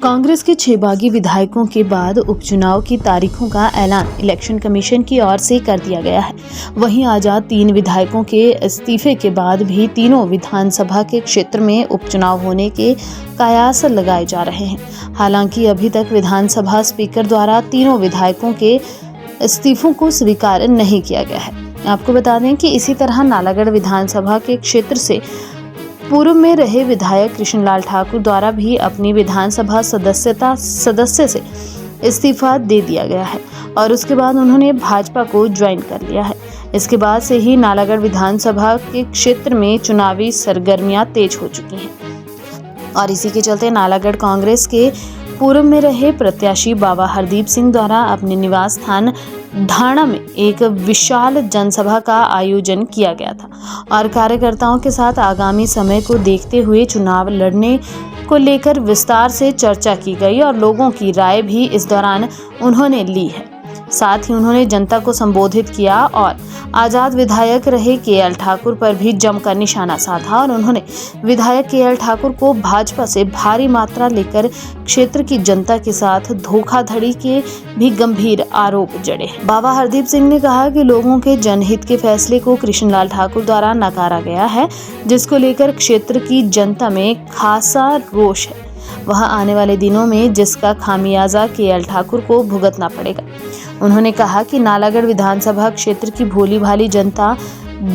कांग्रेस के 6 बागी विधायकों के बाद उपचुनाव की तारीखों का ऐलान इलेक्शन कमीशन की ओर से कर दिया गया है। वहीं आजाद 3 विधायकों के इस्तीफे के बाद भी तीनों विधानसभा के क्षेत्र में उपचुनाव होने के कयास लगाए जा रहे हैं। हालांकि अभी तक विधानसभा स्पीकर द्वारा तीनों विधायकों के इस्तीफों को स्वीकार नहीं किया गया है। आपको बता दें कि इसी तरह नालागढ़ विधानसभा के क्षेत्र से पूर्व में रहे विधायक कृष्णलाल ठाकुर द्वारा भी अपनी विधानसभा सदस्य से इस्तीफा दे दिया गया है और उसके बाद उन्होंने भाजपा को ज्वाइन कर लिया है। इसके बाद से ही नालागढ़ विधानसभा के क्षेत्र में चुनावी सरगर्मियां तेज हो चुकी हैं और इसी के चलते नालागढ़ कांग्रेस के पूर्व में रहे प्रत्याशी बाबा हरदीप सिंह द्वारा अपने निवास स्थान ढाणा में एक विशाल जनसभा का आयोजन किया गया था और कार्यकर्ताओं के साथ आगामी समय को देखते हुए चुनाव लड़ने को लेकर विस्तार से चर्चा की गई और लोगों की राय भी इस दौरान उन्होंने ली है। साथ ही उन्होंने जनता को संबोधित किया और आजाद विधायक रहे केएल ठाकुर पर भी जमकर निशाना साधा और उन्होंने विधायक केएल ठाकुर को भाजपा से भारी मात्रा लेकर क्षेत्र की जनता के साथ धोखाधड़ी के भी गंभीर आरोप जड़े। बाबा हरदीप सिंह ने कहा कि लोगों के जनहित के फैसले को कृष्णलाल ठाकुर द्वारा नकारा गया है, जिसको लेकर क्षेत्र की जनता में खासा रोष है। वह आने वाले दिनों में जिसका खामियाजा केएल ठाकुर को भुगतना पड़ेगा। उन्होंने कहा कि नालागढ़ विधानसभा क्षेत्र की भोली भाली जनता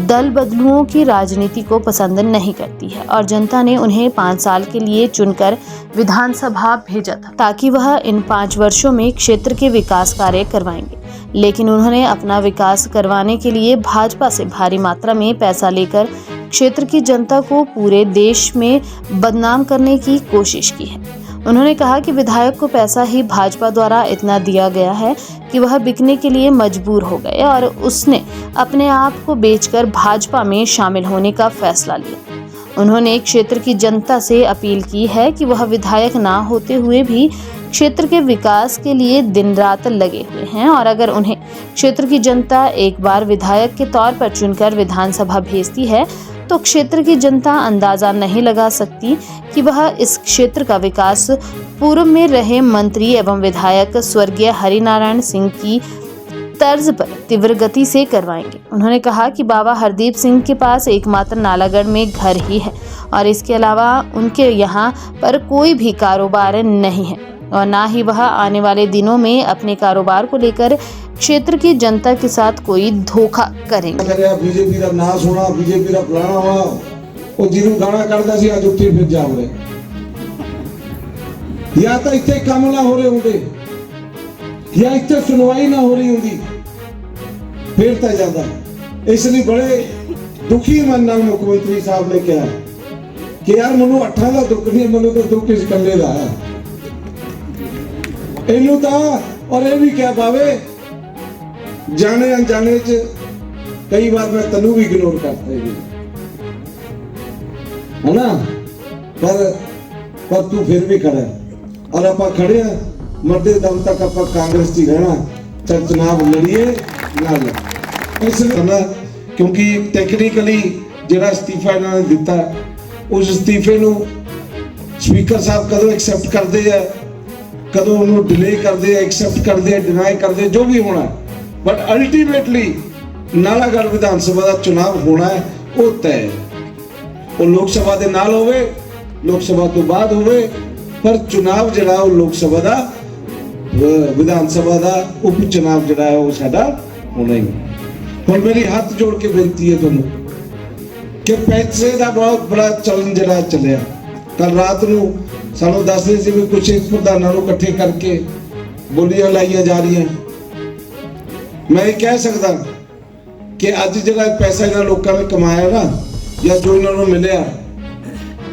दल बदलुओं की राजनीति को पसंद नहीं करती है और जनता ने उन्हें 5 साल के लिए चुनकर विधानसभा भेजा था ताकि वह इन 5 वर्षों में क्षेत्र के विकास कार्य करवाएंगे। लेकिन उन्होंने अपना विकास करवाने के लिए भाजपा से भारी मात्रा में पैसा लेकर क्षेत्र की जनता को पूरे देश में बदनाम करने की कोशिश की है। उन्होंने कहा कि विधायक को पैसा ही भाजपा द्वारा इतना दिया गया है कि वह बिकने के लिए मजबूर हो गए और उसने अपने आप को बेचकर भाजपा में शामिल होने का फैसला लिया। उन्होंने क्षेत्र की जनता से अपील की है कि वह विधायक ना होते हुए भी क्षेत्र के विकास के लिए दिन रात लगे हुए हैं और अगर उन्हें क्षेत्र की जनता एक बार विधायक के तौर पर चुनकर विधानसभा भेजती है तो क्षेत्र की जनता अंदाजा नहीं लगा सकती कि वह इस क्षेत्र का विकास पूर्व में रहे मंत्री एवं विधायक स्वर्गीय हरिनारायण सिंह की तर्ज पर तीव्र गति से करवाएंगे। उन्होंने कहा कि बाबा हरदीप सिंह के पास एकमात्र नालागढ़ में घर ही है और इसके अलावा उनके यहाँ पर कोई भी कारोबार नहीं है और ना ही वह आने वाले दिनों में अपने कारोबार को लेकर क्षेत्र की जनता के साथ कोई धोखा करेंगे। बीजेपी का नाश होना, बीजेपी का फलाना होना, वो जिन्हों गाना करता सी आज उत्थे फिर जा रहे या तो इतने काम ना हो रहे होंगे या इतने सुनवाई ना हो रही होंगी फिर तो ज्यादा। इसलिए बड़े दुखी मन नाल मुख्यमंत्री साहब ने कहा कि यार मनु 8 का दुख नहीं, मनु तो दुख इस कल्ले का है। इनू तो और ये भी क्या पावे जाने अनजाने च कई बार मैं तनु भी इग्नोर करता है ना, पर तू फिर भी खड़ा है और आप खड़े हैं मरते दम तक आप कांग्रेस ही रहना, चाहे चुनाव लड़िए ना लड़िए। इसलिए ना क्योंकि टेक्निकली जो इस्तीफा इन्होंने दिता उस इस्तीफे नू स्पीकर साहब कदों एक्सेप्ट करते हैं, कदों उन्होंने डिले करते हैं, एक्सेप्ट करते हैं, डिनाई करते हैं, जो भी होना है, बट अल्टीमेटली नालागढ़ विधानसभा का चुनाव होना है वो तय। वो लोकसभा के नाल होवे, लोकसभा तो बाद होवे, पर चुनाव जड़ा वो लोकसभा का विधानसभा का उप चुनाव जड़ा है वो साडा होना ही। और मेरी हाथ जोड़ के बेनती है तुहानू कि पैसे का बहुत बड़ा चलन जड़ा चलिया। कल रात नू सानू दसदे सी भी कुछ प्रधानों को इकट्ठे करके बोलियां लाइया जा रही हैं। मैं ये कह सकता कि अज जो पैसा इन्होंने लोगों ने कमाया ना या जो इन्होंने मिले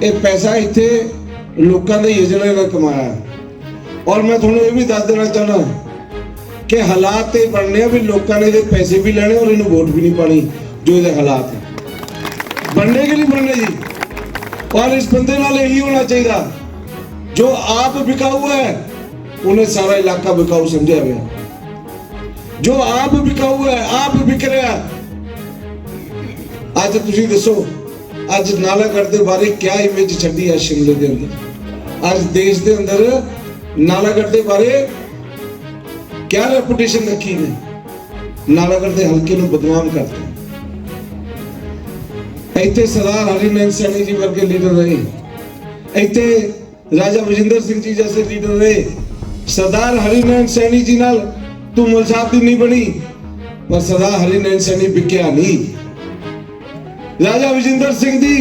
ये पैसा इतने लोगों ने जिन्होंने कमाया। और मैं थोड़ा ये भी दस देना चाहना कि हालात ये बनने भी लोगों ने ये पैसे भी लेने और इन्हें वोट भी नहीं पानी। जो ये हालात है बनने के नहीं बनने जी। और इस बंदे नाल यही होना चाहिए जो आप बिकाऊ है उन्हें सारा इलाका बिकाऊ समझा हुआ। जो आप बिकाऊ है, आप बिक रहा। अज तुसी दसो अज नालागढ़ के बारे क्या इमेज छड़ी है शिमले के अंदर। आज देश के अंदर नालागढ़ ਦੇ ਬਾਰੇ क्या रेपुटेशन रखी ने, नालागढ़ ਦੇ ਹਲਕੇ ਨੂੰ ਬਦਨਾਮ ਕਰਤਾ। ਇੱਥੇ सरदार हरिनैन सैनी जी वर्गे लीडर रहे, ਇੱਥੇ राजा विजेंद्र सिंह जी जैसे लीडर रहे। सरदार हरिनैन सैनी जी नाल तू मुलसाब दी नहीं बनी, पर सरदार हरिनैन सैनी बिकिया नहीं। राजा विजेंद्र सिंह दी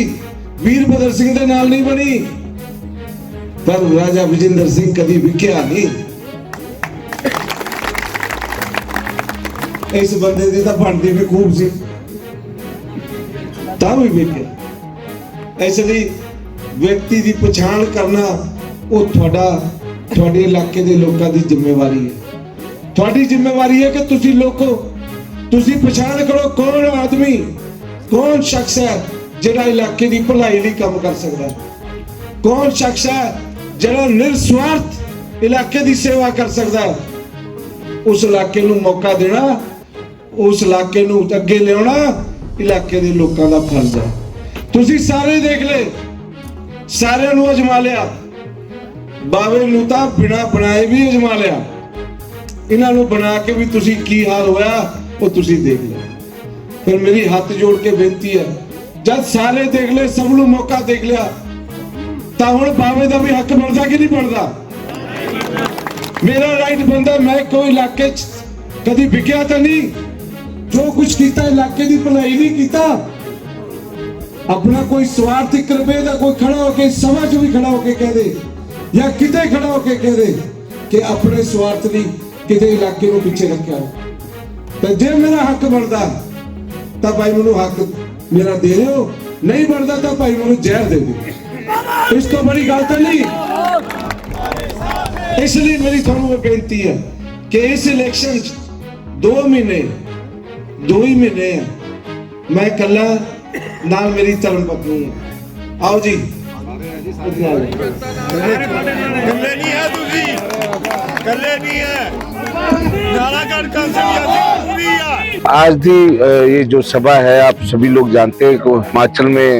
वीरभद्र सिंह दे नाल नहीं बनी, पर राजा विजेंद्र सिंह कदी विकिया नहीं। इस बंदे दी तां बनदी भी खूब सी, तां भी विकिया। इसलिए व्यक्ति की पछाण करना वो ਤੁਹਾਡੇ इलाके के लोगों की जिम्मेवारी है। ਤੁਹਾਡੀ जिम्मेवारी है कि तुसी लोगो तुसी पछाण करो कौन आदमी कौन शख्स है जिहड़ा इलाके की भलाई लई काम कर सकता है, कौन शख्स है जिहड़ा निस्वार्थ इलाके की सेवा कर सकता है। उस इलाके नूं मौका देना, उस इलाके नूं अगे लियाउणा इलाके के लोगों का फर्ज है। तुसी सारे देख ले, सारे नूं अजमा लिया, बावे नूं तां बिना बनाए भी अजमा लिया, इन्हां नूं बना के भी तुसी की हाल होया वो तुसी देख लिया। फिर मेरी हाथ जोड़ के बेनती है, जब सारे देख ले, सब नूं मौका देख लिया, तां हुण बावे दा भी हक बनदा कि नहीं बनदा? मेरा राइट बनदा, मैं कोई इलाके च कदी विकिया तां नहीं, जो कुछ कीता इलाके की भलाई नहीं कीता। अपना कोई स्वार्थ 1 रुपए का कोई खड़ा होके सभा च भी खड़ा होके कह दे या किते खड़ा होके कह दे कि अपने स्वार्थ नहीं किते इलाके को पीछे रखा हो, तो जे मेरा हक बनता तो भाई मैनू हक मेरा दे दो, नहीं बनता तो भाई मैनू जहर दे दो। इस तो बड़ी गल तो नहीं। इसलिए मेरी थोड़ी बेनती है कि इस इलेक्शन 2 महीने 2 ही महीने है, मैं कला नाल मेरी धर्म पत्नी है। आओ जी, कल्ले नहीं है, तुसी कल्ले नहीं है, नालागढ़ कांग्रेस पूरी है। आज भी ये जो सभा है, आप सभी लोग जानते हैं कि हिमाचल में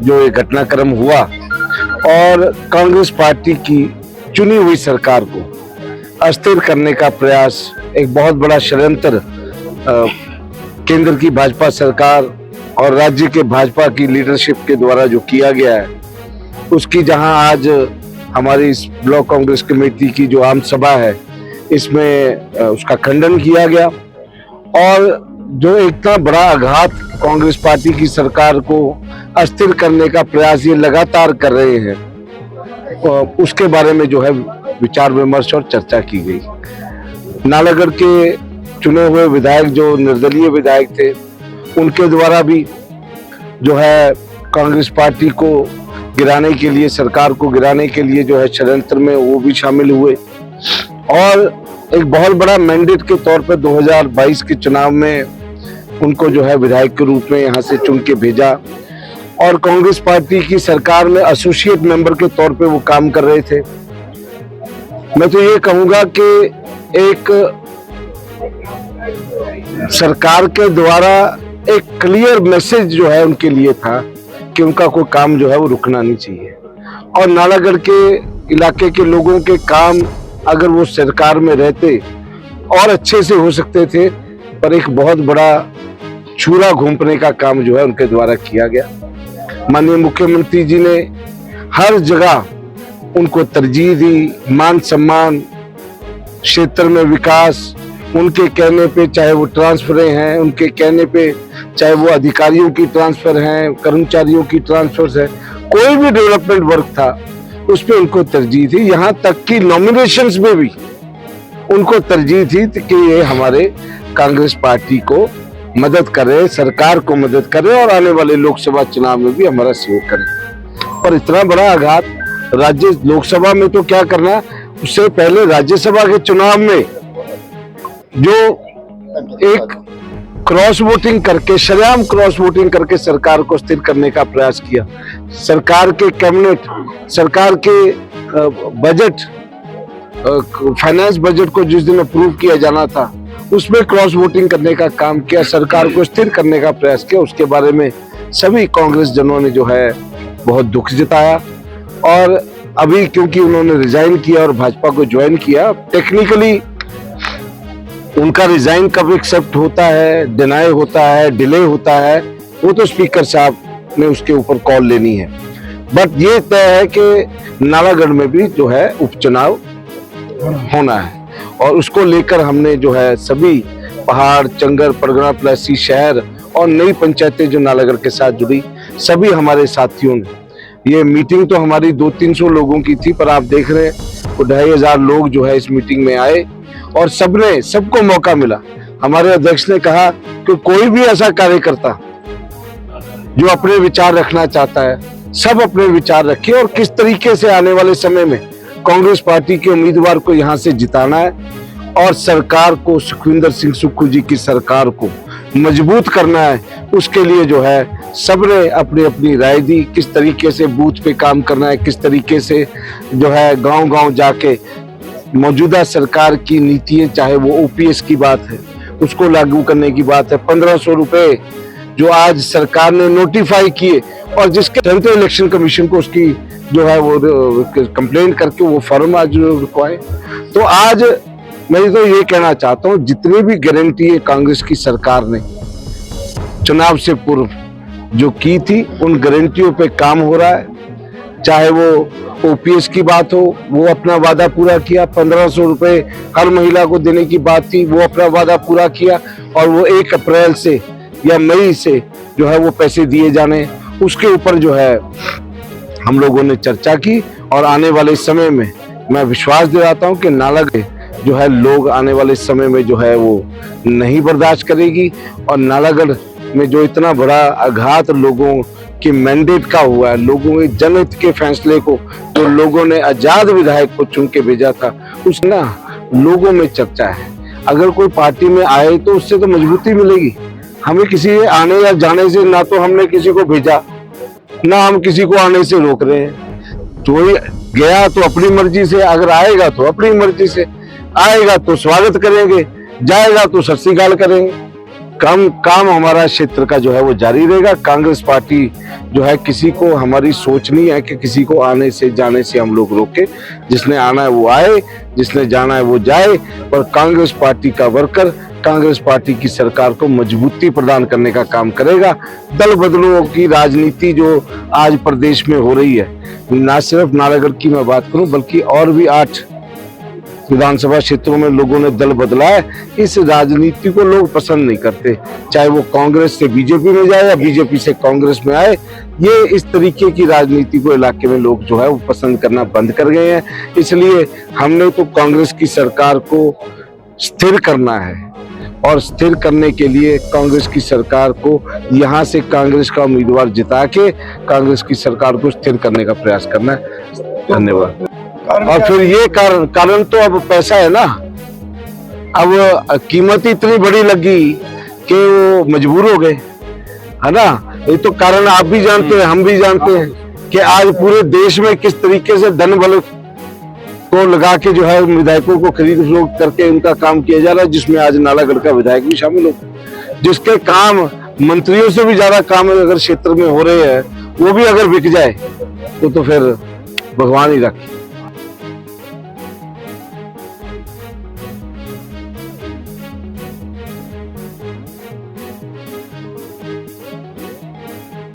जो ये घटनाक्रम हुआ और कांग्रेस पार्टी की चुनी हुई सरकार को अस्थिर करने का प्रयास, एक बहुत बड़ा षड्यंत्र केंद्र की भाजपा सरकार और राज्य के भाजपा की लीडरशिप के द्वारा जो किया गया है, उसकी जहां आज हमारी इस ब्लॉक कांग्रेस कमेटी की जो आम सभा है, इसमें उसका खंडन किया गया और जो इतना बड़ा आघात कांग्रेस पार्टी की सरकार को अस्थिर करने का प्रयास ये लगातार कर रहे हैं, उसके बारे में जो है विचार विमर्श और चर्चा की गई। नालागढ़ के चुने हुए विधायक जो निर्दलीय विधायक थे, उनके द्वारा भी जो है कांग्रेस पार्टी को गिराने के लिए, सरकार को गिराने के लिए जो है षड्यंत्र में वो भी शामिल हुए और एक बहुत बड़ा मैंडेट के तौर पर 2022 के चुनाव में उनको जो है विधायक के रूप में यहाँ से चुन के भेजा और कांग्रेस पार्टी की सरकार में एसोसिएट मेंबर के तौर पे वो काम कर रहे थे। मैं तो ये कहूँगा कि एक सरकार के द्वारा एक क्लियर मैसेज जो है उनके लिए था कि उनका कोई काम जो है वो रुकना नहीं चाहिए और नालागढ़ के इलाके के लोगों के काम अगर वो सरकार में रहते और अच्छे से हो सकते थे, पर एक बहुत बड़ा छुरा घोंपने का काम जो है उनके द्वारा किया गया। माननीय मुख्यमंत्री जी ने हर जगह उनको तरजीह दी, मान सम्मान, क्षेत्र में विकास, उनके कहने पे चाहे वो ट्रांसफरें हैं, उनके कहने पे चाहे वो अधिकारियों की ट्रांसफर हैं, कर्मचारियों की ट्रांसफर है, कोई भी डेवलपमेंट वर्क था उस पर उनको तरजीह थी। यहाँ तक कि नॉमिनेशंस में भी उनको तरजीह थी कि ये हमारे कांग्रेस पार्टी को मदद करे, सरकार को मदद करे और आने वाले लोकसभा चुनाव में भी हमारा सहयोग करे। पर इतना बड़ा आघात राज्य लोकसभा में तो क्या करना, उससे पहले राज्यसभा के चुनाव में जो एक क्रॉस वोटिंग करके, शरेआम क्रॉस वोटिंग करके सरकार को स्थिर करने का प्रयास किया, सरकार के कैबिनेट, सरकार के बजट, फाइनेंस बजट को जिस दिन अप्रूव किया जाना था उसमें क्रॉस वोटिंग करने का काम किया, सरकार को स्थिर करने का प्रयास किया। उसके बारे में सभी कांग्रेस जनों ने जो है बहुत दुख जताया और अभी क्योंकि उन्होंने रिजाइन किया और भाजपा को ज्वाइन किया, टेक्निकली उनका रिजाइन कब एक्सेप्ट होता है, डिनाई होता है, डिले होता है, वो तो स्पीकर साहब ने उसके ऊपर कॉल लेनी है। बट ये तय है कि नालागढ़ में भी जो है उपचुनाव होना है और उसको लेकर हमने जो है सभी पहाड़, चंगर, परगना, प्लासी शहर और नई पंचायतें जो नालागढ़ के साथ जुड़ी, सभी हमारे साथियों ने, ये मीटिंग तो हमारी 200-300 लोगों की थी, पर आप देख रहे हैं वो 2500 लोग जो है इस मीटिंग में आए और सबको मौका मिला। हमारे अध्यक्ष ने कहा कि कोई भी ऐसा कार्यकर्ता जो अपने विचार रखना चाहता है, सब अपने विचार रखे और किस तरीके से आने वाले समय में कांग्रेस पार्टी के उम्मीदवार को यहाँ से जिताना है और सरकार को, सुखविंदर सिंह सुक्खू जी की सरकार को मजबूत करना है। उसके लिए जो है सबने अपनी अपनी राय दी, किस तरीके से बूथ पे काम करना है, किस तरीके से जो है गांव-गांव जाके मौजूदा सरकार की नीतियां, चाहे वो ओपीएस की बात है, उसको लागू करने की बात है, 1500 रुपए जो आज सरकार ने नोटिफाई किए और जिसके सेंट्रल इलेक्शन कमीशन को उसकी जो है वो कंप्लेंट करके वो फॉर्म आज रुकवाए। तो आज मैं तो ये कहना चाहता हूँ, जितनी भी गारंटी है कांग्रेस की सरकार ने चुनाव से पूर्व जो की थी, उन गारंटियों पे काम हो रहा है। चाहे वो ओपीएस की बात हो, वो अपना वादा पूरा किया, 1500 रुपए हर महिला को देने की बात थी, वो अपना वादा पूरा किया और वो 1 अप्रैल से या मई से जो है वो पैसे दिए जाने, उसके ऊपर जो है हम लोगों ने चर्चा की और आने वाले समय में मैं विश्वास दिलाता हूं कि नालागढ़ जो है लोग आने वाले समय में जो है वो नहीं बर्दाश्त करेगी और नालागढ़ में जो इतना बड़ा आघात लोगों के मैंडेट का हुआ है, लोगों के जनहित के फैसले को जो लोगों ने आजाद विधायक को चुन के भेजा था, उस ना लोगों में चर्चा है। अगर कोई पार्टी में आए तो उससे तो मजबूती मिलेगी। हमें किसी आने या जाने से ना तो हमने किसी को भेजा, ना हम किसी को आने से रोक रहे हैं। तो गया तो अपनी मर्जी से, अगर आएगा तो अपनी मर्जी से, आएगा तो स्वागत करेंगे, जाएगा तो सत श्री अकाल करेंगे। काम हमारा क्षेत्र का जो है वो जारी रहेगा। कांग्रेस पार्टी जो है, किसी को, हमारी सोच नहीं है कि किसी को आने से जाने से हम लोग रोके। जिसने आना है वो आए, जिसने जाना है वो जाए, पर कांग्रेस पार्टी का वर्कर कांग्रेस पार्टी की सरकार को मजबूती प्रदान करने का काम करेगा। दल बदलों की राजनीति जो आज प्रदेश में हो रही है, ना सिर्फ नालागढ़ की मैं बात करूं बल्कि और भी 8 विधानसभा क्षेत्रों में लोगों ने दल बदला है। इस राजनीति को लोग पसंद नहीं करते, चाहे वो कांग्रेस से बीजेपी में जाए या बीजेपी से कांग्रेस में आए। ये इस तरीके की राजनीति को इलाके में लोग जो है वो पसंद करना बंद कर गए हैं। इसलिए हमने तो कांग्रेस की सरकार को स्थिर करना है और स्थिर करने के लिए कांग्रेस की सरकार को यहाँ से कांग्रेस का उम्मीदवार जिता के कांग्रेस की सरकार को स्थिर करने का प्रयास करना है। धन्यवाद। और फिर ये कारण तो अब पैसा है ना, अब कीमत इतनी बड़ी लगी कि वो मजबूर हो गए, है ना। ये तो कारण आप भी जानते हैं, हम भी जानते हैं कि आज पूरे देश में किस तरीके से धन बल को लगा के जो है विधायकों को खरीद फरोख्त करके उनका काम किया जा रहा है, जिसमें आज नालागढ़ का विधायक भी शामिल हो, जिसके काम मंत्रियों से भी ज्यादा काम अगर क्षेत्र में हो रहे हैं, वो भी अगर बिक जाए तो फिर भगवान ही रखे।